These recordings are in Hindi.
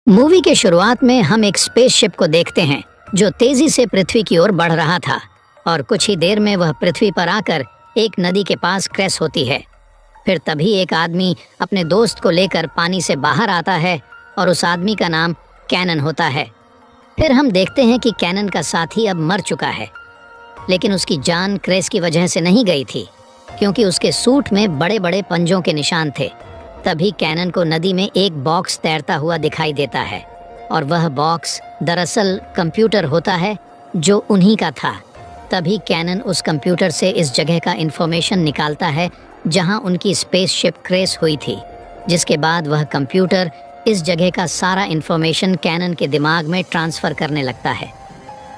मूवी के शुरुआत में हम एक स्पेसशिप को देखते हैं जो तेजी से पृथ्वी की ओर बढ़ रहा था और कुछ ही देर में वह पृथ्वी पर आकर एक नदी के पास क्रैश होती है। फिर तभी एक आदमी अपने दोस्त को लेकर पानी से बाहर आता है और उस आदमी का नाम कैनन होता है। फिर हम देखते हैं कि कैनन का साथी अब मर चुका है, लेकिन उसकी जान क्रैश की वजह से नहीं गई थी क्योंकि उसके सूट में बड़े बड़े पंजों के निशान थे। तभी कैनन को नदी में एक बॉक्स तैरता हुआ दिखाई देता है और वह बॉक्स दरअसल कंप्यूटर होता है जो उन्हीं का था। तभी कैनन उस कंप्यूटर से इस जगह का इंफॉर्मेशन निकालता है जहां उनकी स्पेसशिप क्रैश हुई थी, जिसके बाद वह कंप्यूटर इस जगह का सारा इंफॉर्मेशन कैनन के दिमाग में ट्रांसफ़र करने लगता है,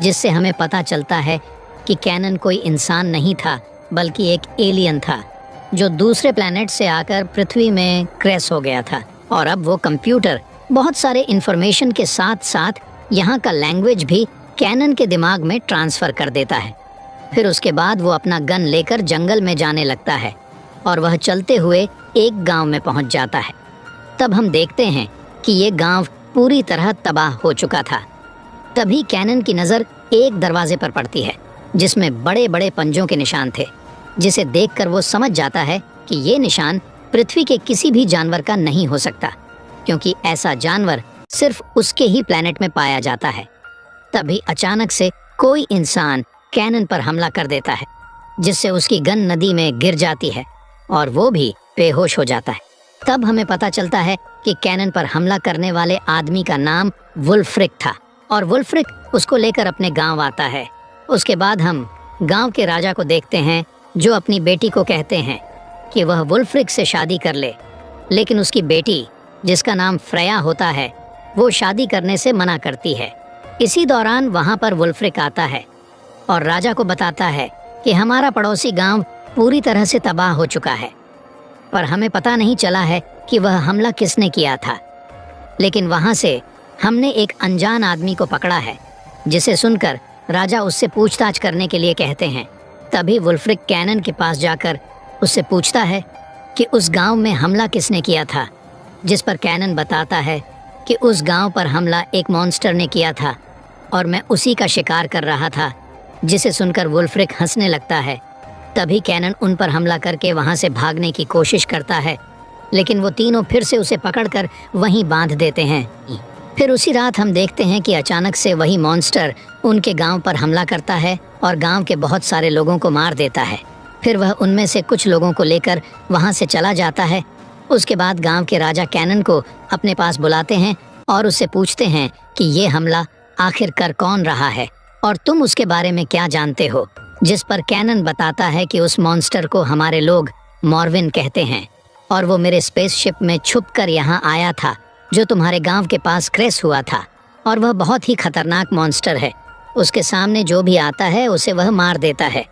जिससे हमें पता चलता है कि कैनन कोई इंसान नहीं था बल्कि एक एलियन था जो दूसरे प्लैनेट से आकर पृथ्वी में क्रैश हो गया था। और अब वो कंप्यूटर बहुत सारे इंफॉर्मेशन के साथ साथ यहाँ का लैंग्वेज भी कैनन के दिमाग में ट्रांसफ़र कर देता है। फिर उसके बाद वो अपना गन लेकर जंगल में जाने लगता है और वह चलते हुए एक गांव में पहुंच जाता है। तब हम देखते हैं कि ये गांव पूरी तरह तबाह हो चुका था। तभी कैनन की नज़र एक दरवाजे पर पड़ती है जिसमें बड़े बड़े पंजों के निशान थे, जिसे देखकर वो समझ जाता है कि ये निशान पृथ्वी के किसी भी जानवर का नहीं हो सकता, क्योंकि ऐसा जानवर सिर्फ उसके ही प्लैनेट में पाया जाता है। तभी अचानक से कोई इंसान कैनन पर हमला कर देता है, जिससे उसकी गन नदी में गिर जाती है और वो भी बेहोश हो जाता है। तब हमें पता चलता है कि कैनन पर हमला करने वाले आदमी का नाम वुल्फ्रिक था और वुल्फ्रिक उसको लेकर अपने गांव आता है। उसके बाद हम गांव के राजा को देखते हैं जो अपनी बेटी को कहते हैं कि वह वुल्फ्रिक से शादी कर ले, लेकिन उसकी बेटी जिसका नाम फ्रेया होता है वो शादी करने से मना करती है। इसी दौरान वहाँ पर वुल्फ्रिक आता है और राजा को बताता है कि हमारा पड़ोसी गांव पूरी तरह से तबाह हो चुका है, पर हमें पता नहीं चला है कि वह हमला किसने किया था। लेकिन वहाँ से हमने एक अनजान आदमी को पकड़ा है, जिसे सुनकर राजा उससे पूछताछ करने के लिए कहते हैं। तभी वुल्फ्रिक कैनन के पास जाकर उससे पूछता है कि उस गांव में हमला किसने किया था, जिस पर कैनन बताता है कि उस गांव पर हमला एक मॉन्स्टर ने किया था और मैं उसी का शिकार कर रहा था, जिसे सुनकर वुल्फ्रिक हंसने लगता है। तभी कैनन उन पर हमला करके वहां से भागने की कोशिश करता है, लेकिन वो तीनों फिर से उसे पकड़कर वहीं बांध देते हैं। फिर उसी रात हम देखते हैं कि अचानक से वही मॉन्स्टर उनके गांव पर हमला करता है और गांव के बहुत सारे लोगों को मार देता है। फिर वह उनमें से कुछ लोगों को लेकर वहां से चला जाता है। उसके बाद गांव के राजा कैनन को अपने पास बुलाते हैं और उससे पूछते हैं कि ये हमला आखिर कर कौन रहा है और तुम उसके बारे में क्या जानते हो, जिस पर कैनन बताता है कि उस मॉन्स्टर को हमारे लोग मॉर्विन कहते हैं और वो मेरे स्पेसशिप में छुपकर यहाँ आया था जो तुम्हारे गांव के पास क्रैश हुआ था, और वह बहुत ही खतरनाक मॉन्स्टर है। उसके सामने जो भी आता है उसे वह मार देता है,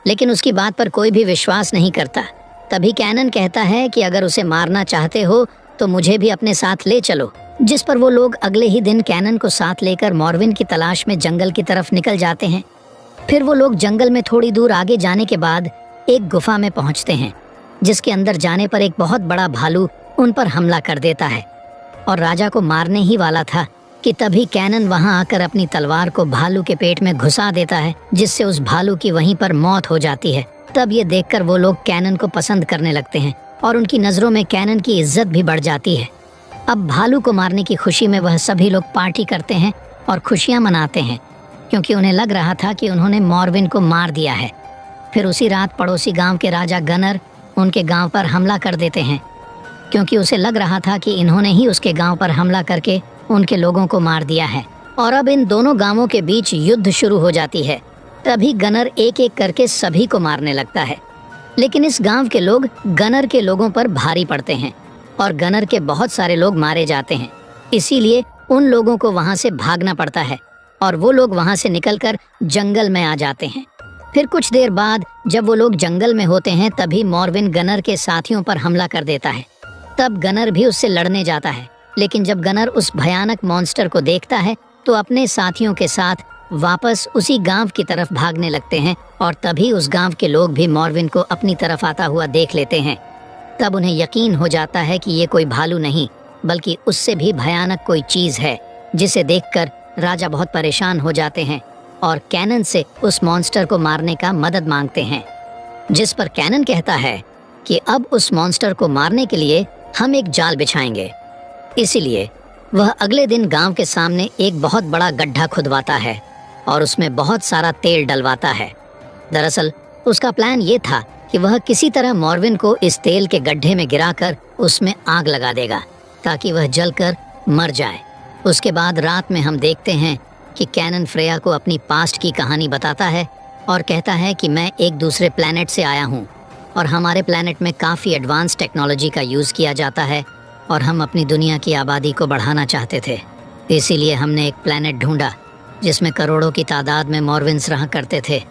लेकिन उसकी बात पर कोई भी विश्वास नहीं करता। तभी कैनन कहता है कि अगर उसे मारना चाहते हो तो मुझे भी अपने साथ ले चलो, जिस पर वो लोग अगले ही दिन कैनन को साथ लेकर मॉर्विन की तलाश में जंगल की तरफ निकल जाते हैं। फिर वो लोग जंगल में थोड़ी दूर आगे जाने के बाद एक गुफा में पहुंचते हैं, जिसके अंदर जाने पर एक बहुत बड़ा भालू उन पर हमला कर देता है और राजा को मारने ही वाला था कि तभी कैनन वहां आकर अपनी तलवार को भालू के पेट में घुसा देता है, जिससे उस भालू की वहीं पर मौत हो जाती है। तब ये देखकर वो लोग कैनन को पसंद करने लगते हैं और उनकी नज़रों में कैनन की इज्जत भी बढ़ जाती है। अब भालू को मारने की खुशी में वह सभी लोग पार्टी करते हैं और खुशियाँ मनाते हैं, क्योंकि उन्हें लग रहा था कि उन्होंने मॉर्विन को मार दिया है। फिर उसी रात पड़ोसी गाँव के राजा गनर उनके गाँव पर हमला कर देते हैं, क्योंकि उसे लग रहा था कि इन्होंने ही उसके गांव पर हमला करके उनके लोगों को मार दिया है और अब इन दोनों गांवों के बीच युद्ध शुरू हो जाती है। तभी गनर एक एक करके सभी को मारने लगता है, लेकिन इस गांव के लोग गनर के लोगों पर भारी पड़ते हैं और गनर के बहुत सारे लोग मारे जाते हैं। इसीलिए उन लोगों को वहां से भागना पड़ता है और वो लोग वहां से निकलकर जंगल में आ जाते हैं। फिर कुछ देर बाद जब वो लोग जंगल में होते हैं तभी मॉर्विन गनर के साथियों पर हमला कर देता है। तब गनर भी उससे लड़ने जाता है, लेकिन जब गनर उस भयानक मॉन्स्टर को देखता है तो अपने साथियों के साथ वापस उसी गांव की तरफ भागने लगते हैं और तभी उस गांव के लोग भी मॉर्विन को अपनी तरफ आता हुआ देख लेते हैं। तब उन्हें यकीन हो जाता है कि ये कोई भालू नहीं बल्कि उससे भी भयानक कोई चीज है, जिसे देखकर राजा बहुत परेशान हो जाते हैं और कैनन से उस मॉन्स्टर को मारने का मदद मांगते हैं। जिस पर कैनन कहता है कि अब उस मॉन्स्टर को मारने के लिए हम एक जाल बिछाएंगे। इसीलिए वह अगले दिन गांव के सामने एक बहुत बड़ा गड्ढा खुदवाता है और उसमें बहुत सारा तेल डलवाता है। दरअसल उसका प्लान ये था कि वह किसी तरह मॉर्विन को इस तेल के गड्ढे में गिराकर उसमें आग लगा देगा ताकि वह जलकर मर जाए। उसके बाद रात में हम देखते हैं कि कैनन फ्रेया को अपनी पास्ट की कहानी बताता है और कहता है कि मैं एक दूसरे प्लैनेट से आया हूँ और हमारे प्लैनेट में काफ़ी एडवांस टेक्नोलॉजी का यूज़ किया जाता है और हम अपनी दुनिया की आबादी को बढ़ाना चाहते थे। इसीलिए हमने एक प्लैनेट ढूंढा जिसमें करोड़ों की तादाद में मॉर्विन्स रहा करते थे।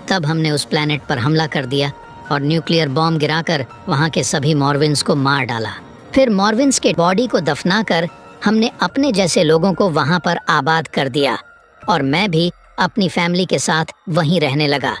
तब हमने उस प्लैनेट पर हमला कर दिया और न्यूक्लियर बॉम्ब गिराकर वहाँ के सभी मॉर्विन्स को मार डाला। फिर मॉर्विन्स के बॉडी को दफनाकर हमने अपने जैसे लोगों को वहाँ पर आबाद कर दिया और मैं भी अपनी फैमिली के साथ वहीं रहने लगा।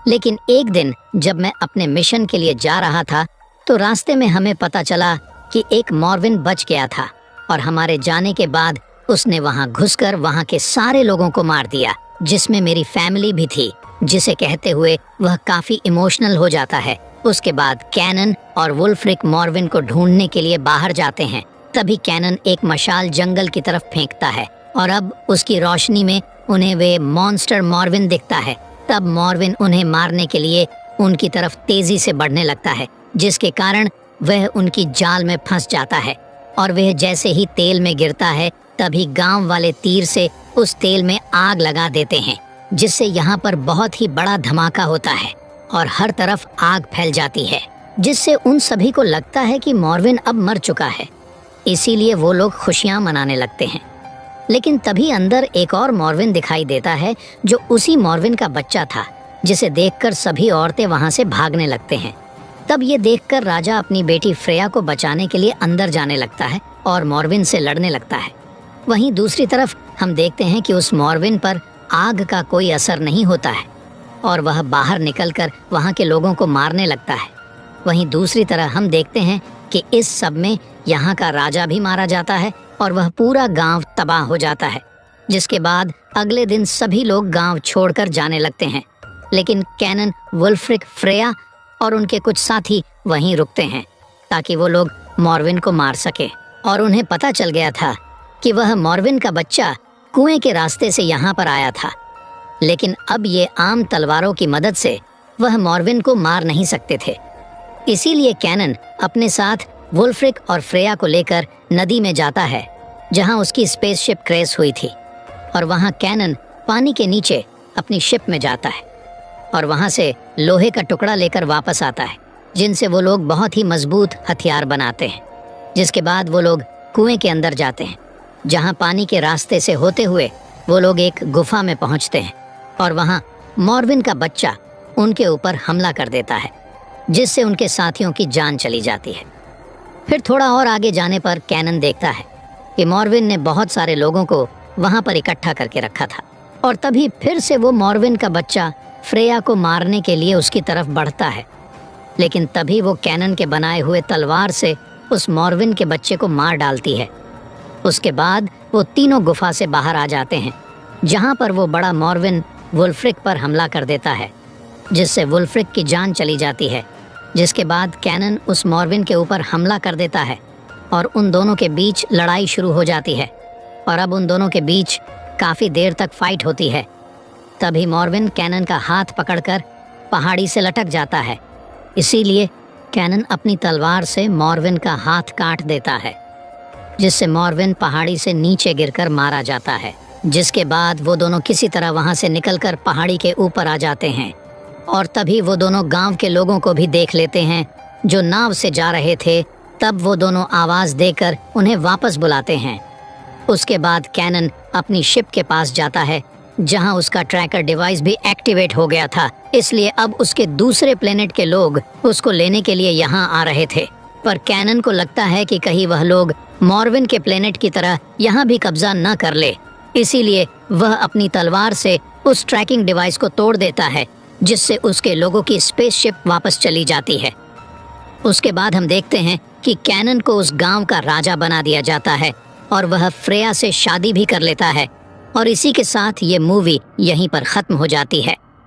लेकिन एक दिन जब मैं अपने मिशन के लिए जा रहा था तो रास्ते में हमें पता चला कि एक मॉर्विन बच गया था और हमारे जाने के बाद उसने वहां घुसकर वहां के सारे लोगों को मार दिया, जिसमें मेरी फैमिली भी थी, जिसे कहते हुए वह काफी इमोशनल हो जाता है। उसके बाद कैनन और वुल्फ्रिक मॉर्विन को ढूंढने के लिए बाहर जाते हैं। तभी कैनन एक मशाल जंगल की तरफ फेंकता है और अब उसकी रोशनी में उन्हें वे मॉन्स्टर मॉर्विन दिखता है। तब मॉर्विन उन्हें मारने के लिए उनकी तरफ तेजी से बढ़ने लगता है, जिसके कारण वह उनकी जाल में फंस जाता है और वह जैसे ही तेल में गिरता है तभी गांव वाले तीर से उस तेल में आग लगा देते हैं, जिससे यहाँ पर बहुत ही बड़ा धमाका होता है और हर तरफ आग फैल जाती है, जिससे उन सभी को लगता है कि मॉर्विन अब मर चुका है। इसीलिए वो लोग खुशियाँ मनाने लगते हैं। लेकिन तभी अंदर एक और मॉर्विन दिखाई देता है जो उसी मॉर्विन का बच्चा था, जिसे देखकर सभी औरतें वहां से भागने लगते हैं। तब ये देखकर राजा अपनी बेटी फ्रेया को बचाने के लिए अंदर जाने लगता है और मॉर्विन से लड़ने लगता है। वहीं दूसरी तरफ हम देखते हैं कि उस मॉर्विन पर आग का कोई असर नहीं होता है और वह बाहर निकलकर वहां के लोगों को मारने लगता है। वहीं दूसरी तरह हम देखते हैं कि इस सब में यहाँ का राजा भी मारा जाता है और वह पूरा गांव तबाह हो जाता है, जिसके बाद अगले दिन सभी लोग गांव छोड़कर जाने लगते हैं। लेकिन कैनन, वुल्फ्रिक, फ्रेया और उनके कुछ साथी वहीं रुकते हैं ताकि वो लोग मॉर्विन को मार सके। और उन्हें पता चल गया था कि वह मॉर्विन का बच्चा कुएं के रास्ते से यहाँ पर आया था, लेकिन अब ये आम तलवारों की मदद से वह मॉर्विन को मार नहीं सकते थे। इसीलिए कैनन अपने साथ वुल्फ्रिक और फ्रेया को लेकर नदी में जाता है जहां उसकी स्पेसशिप क्रैश हुई थी, और वहां कैनन पानी के नीचे अपनी शिप में जाता है और वहां से लोहे का टुकड़ा लेकर वापस आता है, जिनसे वो लोग बहुत ही मजबूत हथियार बनाते हैं। जिसके बाद वो लोग कुएं के अंदर जाते हैं, जहां पानी के रास्ते से होते हुए वो लोग एक गुफा में पहुंचते हैं और वहां मॉर्विन का बच्चा उनके ऊपर हमला कर देता है, जिससे उनके साथियों की जान चली जाती है। फिर थोड़ा और आगे जाने पर कैनन देखता है कि मॉर्विन ने बहुत सारे लोगों को वहां पर इकट्ठा करके रखा था और तभी फिर से वो मॉर्विन का बच्चा फ्रेया को मारने के लिए उसकी तरफ बढ़ता है। लेकिन तभी वो कैनन के बनाए हुए तलवार से उस मॉर्विन के बच्चे को मार डालती है। उसके बाद वो तीनों गुफा से बाहर आ जाते हैं, जहां पर वो बड़ा मॉर्विन वुल्फ्रिक पर हमला कर देता है, जिससे वुल्फ्रिक की जान चली जाती है। जिसके बाद कैनन उस मॉर्विन के ऊपर हमला कर देता है और उन दोनों के बीच लड़ाई शुरू हो जाती है और अब उन दोनों के बीच काफ़ी देर तक फाइट होती है। तभी मॉर्विन कैनन का हाथ पकड़कर पहाड़ी से लटक जाता है। इसीलिए कैनन अपनी तलवार से मॉर्विन का हाथ काट देता है, जिससे मॉर्विन पहाड़ी से नीचे गिरकर मारा जाता है। जिसके बाद वो दोनों किसी तरह वहाँ से निकलकर पहाड़ी के ऊपर आ जाते हैं और तभी वो दोनों गांव के लोगों को भी देख लेते हैं जो नाव से जा रहे थे। तब वो दोनों आवाज़ देकर उन्हें वापस बुलाते हैं। उसके बाद कैनन अपनी शिप के पास जाता है, जहां उसका ट्रैकर डिवाइस भी एक्टिवेट हो गया था। इसलिए अब उसके दूसरे प्लेनेट के लोग उसको लेने के लिए यहाँ आ रहे थे, पर कैनन को लगता है कि कहीं वह लोग मॉर्विन के प्लेनेट की तरह यहाँ भी कब्जा न कर ले। इसीलिए वह अपनी तलवार से उस ट्रैकिंग डिवाइस को तोड़ देता है, जिससे उसके लोगों की स्पेसशिप वापस चली जाती है। उसके बाद हम देखते हैं कि कैनन को उस गांव का राजा बना दिया जाता है और वह फ्रेया से शादी भी कर लेता है, और इसी के साथ ये मूवी यहीं पर खत्म हो जाती है।